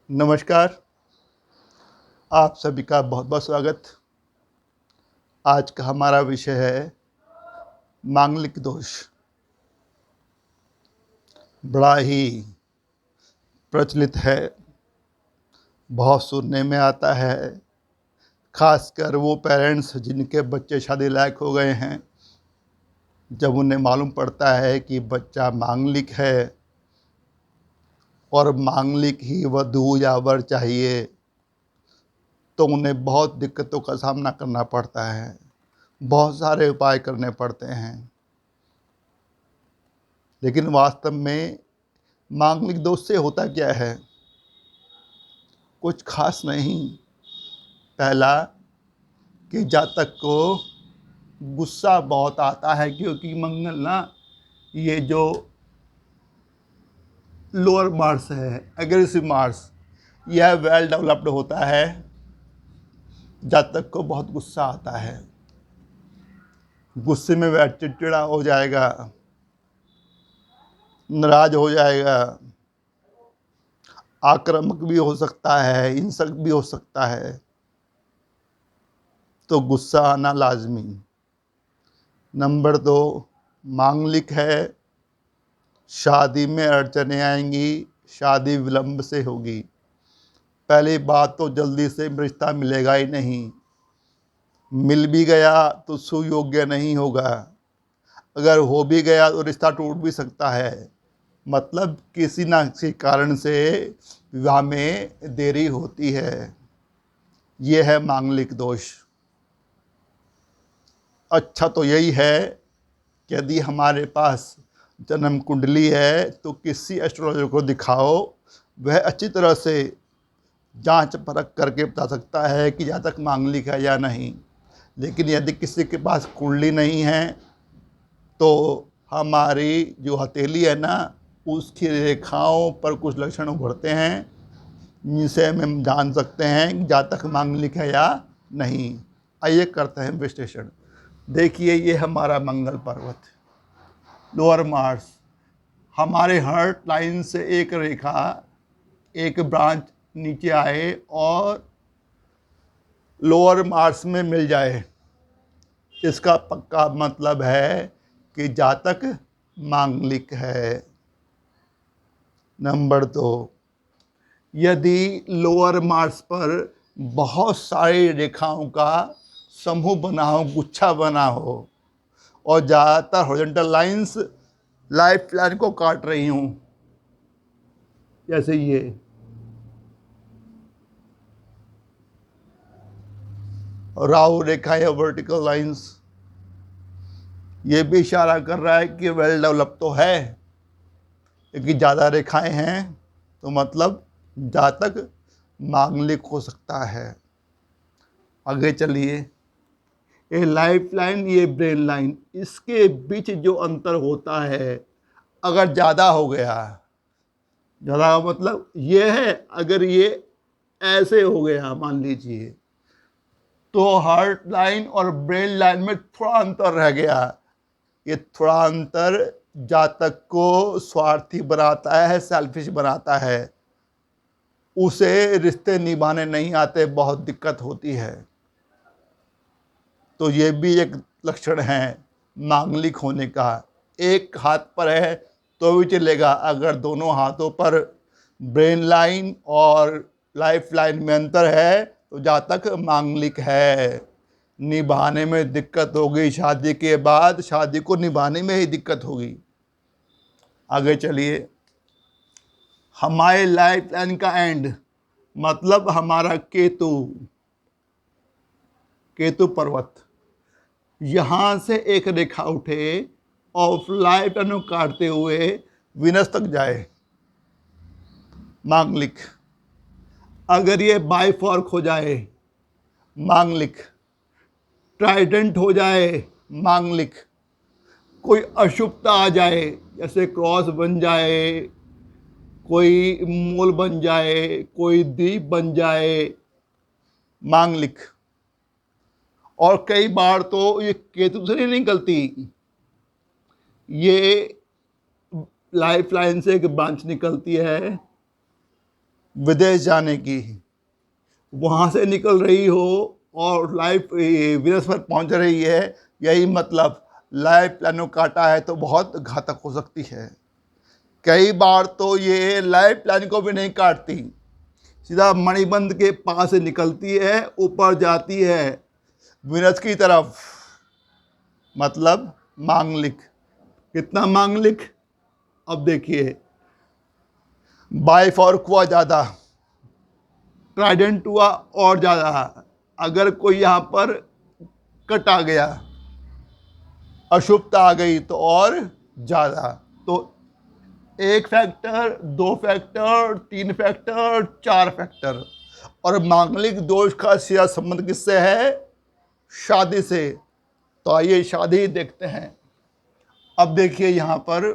नमस्कार। आप सभी का बहुत बहुत स्वागत। आज का हमारा विषय है मांगलिक दोष। बड़ा ही प्रचलित है, बहुत सुनने में आता है। खासकर वो पेरेंट्स जिनके बच्चे शादी लायक हो गए हैं, जब उन्हें मालूम पड़ता है कि बच्चा मांगलिक है और मांगलिक ही वधू या वर चाहिए, तो उन्हें बहुत दिक्कतों का सामना करना पड़ता है, बहुत सारे उपाय करने पड़ते हैं। लेकिन वास्तव में मांगलिक दोष से होता क्या है? कुछ खास नहीं। पहला कि जातक को गुस्सा बहुत आता है, क्योंकि मंगल ना, ये जो लोअर मार्स है, एग्रेसिव मार्स, यह वेल डेवलप्ड होता है। जातक को बहुत गुस्सा आता है, गुस्से में वह चिड़चिड़ा हो जाएगा, नाराज हो जाएगा, आक्रामक भी हो सकता है, हिंसक भी हो सकता है। तो गुस्सा आना लाजमी। नंबर 2, मांगलिक है, शादी में अड़चनें आएंगी, शादी विलंब से होगी। पहली बात तो जल्दी से रिश्ता मिलेगा ही नहीं, मिल भी गया तो सुयोग्य नहीं होगा, अगर हो भी गया तो रिश्ता टूट भी सकता है। मतलब किसी न किसी कारण से विवाह में देरी होती है। यह है मांगलिक दोष। अच्छा तो यही है कि यदि हमारे पास जन्म कुंडली है तो किसी एस्ट्रोलॉजर को दिखाओ, वह अच्छी तरह से जांच परख करके बता सकता है कि जातक मांगलिक है या नहीं। लेकिन यदि किसी के पास कुंडली नहीं है तो हमारी जो हथेली है ना, उसकी रेखाओं पर कुछ लक्षण उभरते हैं, जिनसे हम जान सकते हैं कि जातक मांगलिक है या नहीं। आइए करते हैं विश्लेषण। देखिए, ये हमारा मंगल पर्वत, लोअर मार्स। हमारे हार्ट लाइन से एक रेखा, एक ब्रांच नीचे आए और लोअर मार्स में मिल जाए, इसका पक्का मतलब है कि जातक मांगलिक है। नंबर 2, यदि लोअर मार्स पर बहुत सारी रेखाओं का समूह बना हो, गुच्छा बना हो, और ज़्यादातर हॉरिजॉन्टल लाइंस लाइफ लाइन को काट रही हूँ, जैसे ये, राहु रेखा या वर्टिकल लाइंस, ये भी इशारा कर रहा है कि वेल डेवलप तो है। क्योंकि ज़्यादा रेखाएं हैं तो मतलब जातक मांगलिक हो सकता है। आगे चलिए, ये लाइफ लाइन, ये ब्रेन लाइन, इसके बीच जो अंतर होता है, अगर ज़्यादा हो गया, ज़्यादा मतलब ये है, अगर ये ऐसे हो गया मान लीजिए, तो हार्ट लाइन और ब्रेन लाइन में थोड़ा अंतर रह गया। ये थोड़ा अंतर जातक को स्वार्थी बनाता है, सेल्फिश बनाता है, उसे रिश्ते निभाने नहीं आते, बहुत दिक्कत होती है। तो ये भी एक लक्षण है मांगलिक होने का। एक हाथ पर है तो भी चलेगा, अगर दोनों हाथों पर ब्रेन लाइन और लाइफ लाइन में अंतर है तो जातक मांगलिक है। निभाने में दिक्कत होगी, शादी के बाद शादी को निभाने में ही दिक्कत होगी। आगे चलिए, हमारे लाइफ लाइन का एंड मतलब हमारा केतु, केतु पर्वत, यहाँ से एक रेखा उठे और लाइफ लाइन को काटते हुए विनस तक जाए, मांगलिक। अगर ये बाइफॉर्क हो जाए, मांगलिक। ट्राइडेंट हो जाए, मांगलिक। कोई अशुभता आ जाए, जैसे क्रॉस बन जाए, कोई मोल बन जाए, कोई द्वीप बन जाए, मांगलिक। और कई बार तो ये केतु से नहीं निकलती, ये लाइफ लाइन से एक ब्रांच निकलती है, विदेश जाने की, वहाँ से निकल रही हो और लाइफ वीनस पर पहुँच रही है, यही मतलब लाइफ प्लानों काटा है तो बहुत घातक हो सकती है। कई बार तो ये लाइफ प्लान को भी नहीं काटती, सीधा मणिबंध के पास से निकलती है, ऊपर जाती है वीनस की तरफ, मतलब मांगलिक। कितना मांगलिक? अब देखिए, बाई फॉर हुआ ज़्यादा, ट्राइडेंट हुआ और ज़्यादा। अगर कोई यहाँ पर कट आ गया, अशुभता आ गई तो और ज़्यादा। तो एक फैक्टर, दो फैक्टर, तीन फैक्टर, चार फैक्टर। और मांगलिक दोष का सीधा संबंध किससे है? शादी से। तो आइए शादी देखते हैं। अब देखिए यहाँ पर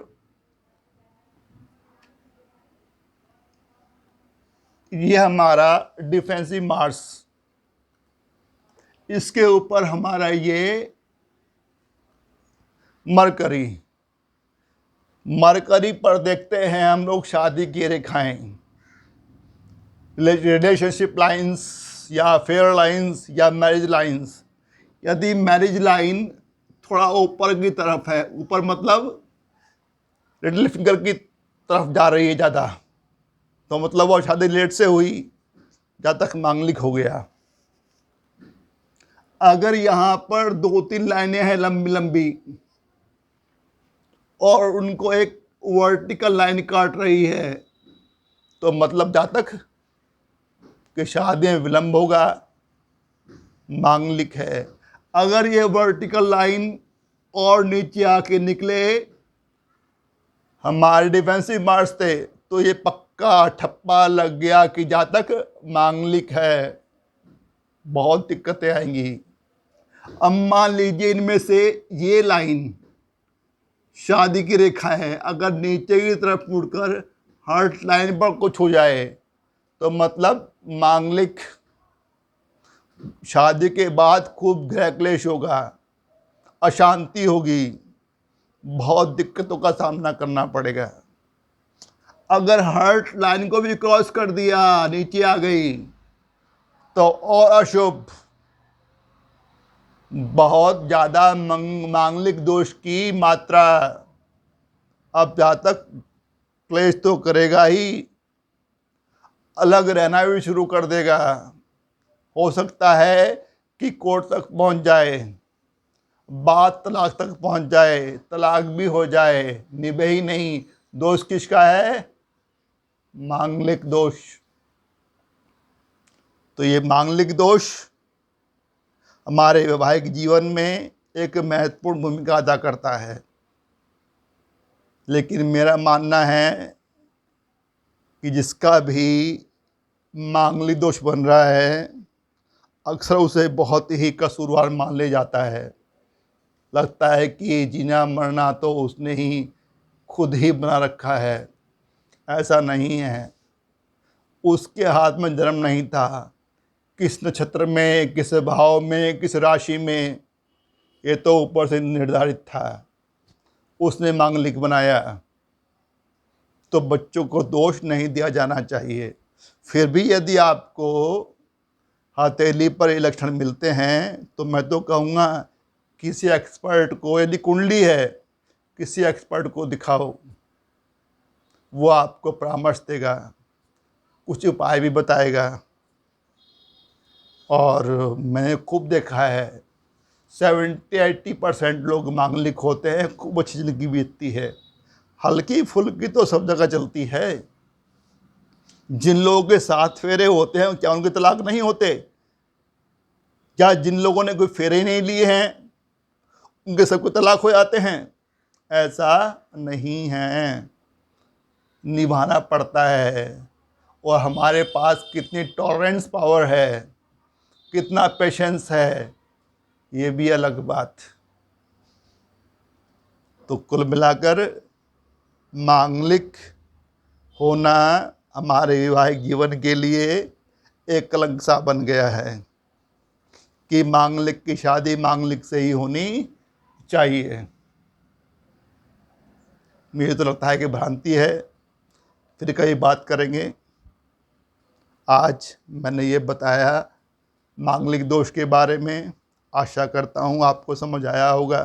ये हमारा डिफेंसिव मार्स, इसके ऊपर हमारा ये मरकरी। मरकरी पर देखते हैं हम लोग शादी की रेखाएं, रिलेशनशिप लाइंस या फेयर लाइंस या मैरिज लाइंस। यदि मैरिज लाइन थोड़ा ऊपर की तरफ है, ऊपर मतलब लिटिल फिंगर की तरफ जा रही है ज़्यादा, तो मतलब वो शादी लेट से हुई, जहाँ तक मांगलिक हो गया। अगर यहाँ पर दो तीन लाइनें हैं लंबी लंबी और उनको एक वर्टिकल लाइन काट रही है, तो मतलब जहाँ तक कि शादी में विलंब होगा, मांगलिक है। अगर ये वर्टिकल लाइन और नीचे आके निकले, हमारे डिफेंसिव मार्स थे, तो ये पक्का ठप्पा लग गया कि जहाँ तक मांगलिक है, बहुत दिक्कतें आएंगी। अब मान लीजिए इनमें से ये लाइन शादी की रेखा है, अगर नीचे की तरफ मुड़कर हार्ट लाइन पर कुछ हो जाए, तो मतलब मांगलिक। शादी के बाद खूब गृह क्लेश होगा, अशांति होगी, बहुत दिक्कतों का सामना करना पड़ेगा। अगर हार्ट लाइन को भी क्रॉस कर दिया, नीचे आ गई, तो और अशुभ, बहुत ज़्यादा मांगलिक दोष की मात्रा। अब जहाँ तक क्लेश तो करेगा ही, अलग रहना भी शुरू कर देगा। हो सकता है कि कोर्ट तक पहुँच जाए, बात तलाक तक पहुँच जाए, तलाक भी हो जाए, निभे ही नहीं। दोष किसका है? मांगलिक दोष। तो ये मांगलिक दोष हमारे वैवाहिक जीवन में एक महत्वपूर्ण भूमिका अदा करता है। लेकिन मेरा मानना है कि जिसका भी मांगलिक दोष बन रहा है, अक्सर उसे बहुत ही कसूरवार मान लिया जाता है। लगता है कि जीना मरना तो उसने ही खुद ही बना रखा है। ऐसा नहीं है, उसके हाथ में जन्म नहीं था। किस नक्षत्र में, किस भाव में, किस राशि में, ये तो ऊपर से निर्धारित था। उसने मांगलिक बनाया, तो बच्चों को दोष नहीं दिया जाना चाहिए। फिर भी यदि आपको हथेली पर ये लक्षण मिलते हैं, तो मैं तो कहूँगा किसी एक्सपर्ट को, यदि कुंडली है, किसी एक्सपर्ट को दिखाओ, वो आपको परामर्श देगा, कुछ उपाय भी बताएगा। और मैंने खूब देखा है, 70-80% लोग मांगलिक होते हैं, खूब अच्छी ज़िंदगी बीतती है। हल्की फुल्की तो सब जगह चलती है। जिन लोगों के 7 फेरे होते हैं, क्या उनके तलाक नहीं होते? क्या जिन लोगों ने कोई फेरे ही नहीं लिए हैं, उनके सबको तलाक हो जाते हैं? ऐसा नहीं है, निभाना पड़ता है। और हमारे पास कितनी टॉलरेंस पावर है, कितना पेशेंस है, ये भी अलग बात। तो कुल मिलाकर मांगलिक होना हमारे वैवाहिक जीवन के लिए एक कलंक सा बन गया है कि मांगलिक की शादी मांगलिक से ही होनी चाहिए। मुझे तो लगता है कि भ्रांति है। फिर कहीं बात करेंगे। आज मैंने ये बताया मांगलिक दोष के बारे में। आशा करता हूँ आपको समझ आया होगा।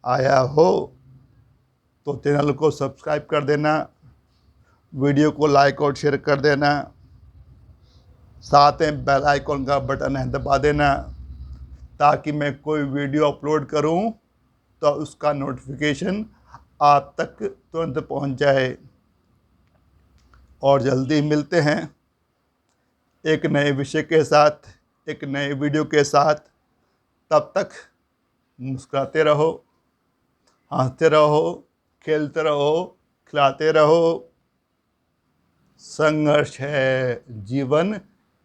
आया हो तो चैनल को सब्सक्राइब कर देना, वीडियो को लाइक और शेयर कर देना, साथ में बेल आइकॉन का बटन है दबा देना, ताकि मैं कोई वीडियो अपलोड करूं तो उसका नोटिफिकेशन आप तक तुरंत पहुंच जाए। और जल्दी मिलते हैं एक नए विषय के साथ, एक नए वीडियो के साथ। तब तक मुस्कुराते रहो, हंसते रहो, खेलते रहो, खिलाते रहो। संघर्ष है जीवन,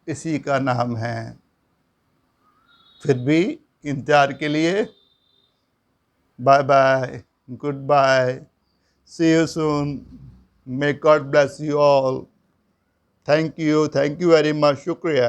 इसी का नाम है। फिर भी इंतजार के लिए bye bye, goodbye, see you soon, may God bless you all. Thank you very much, शुक्रिया।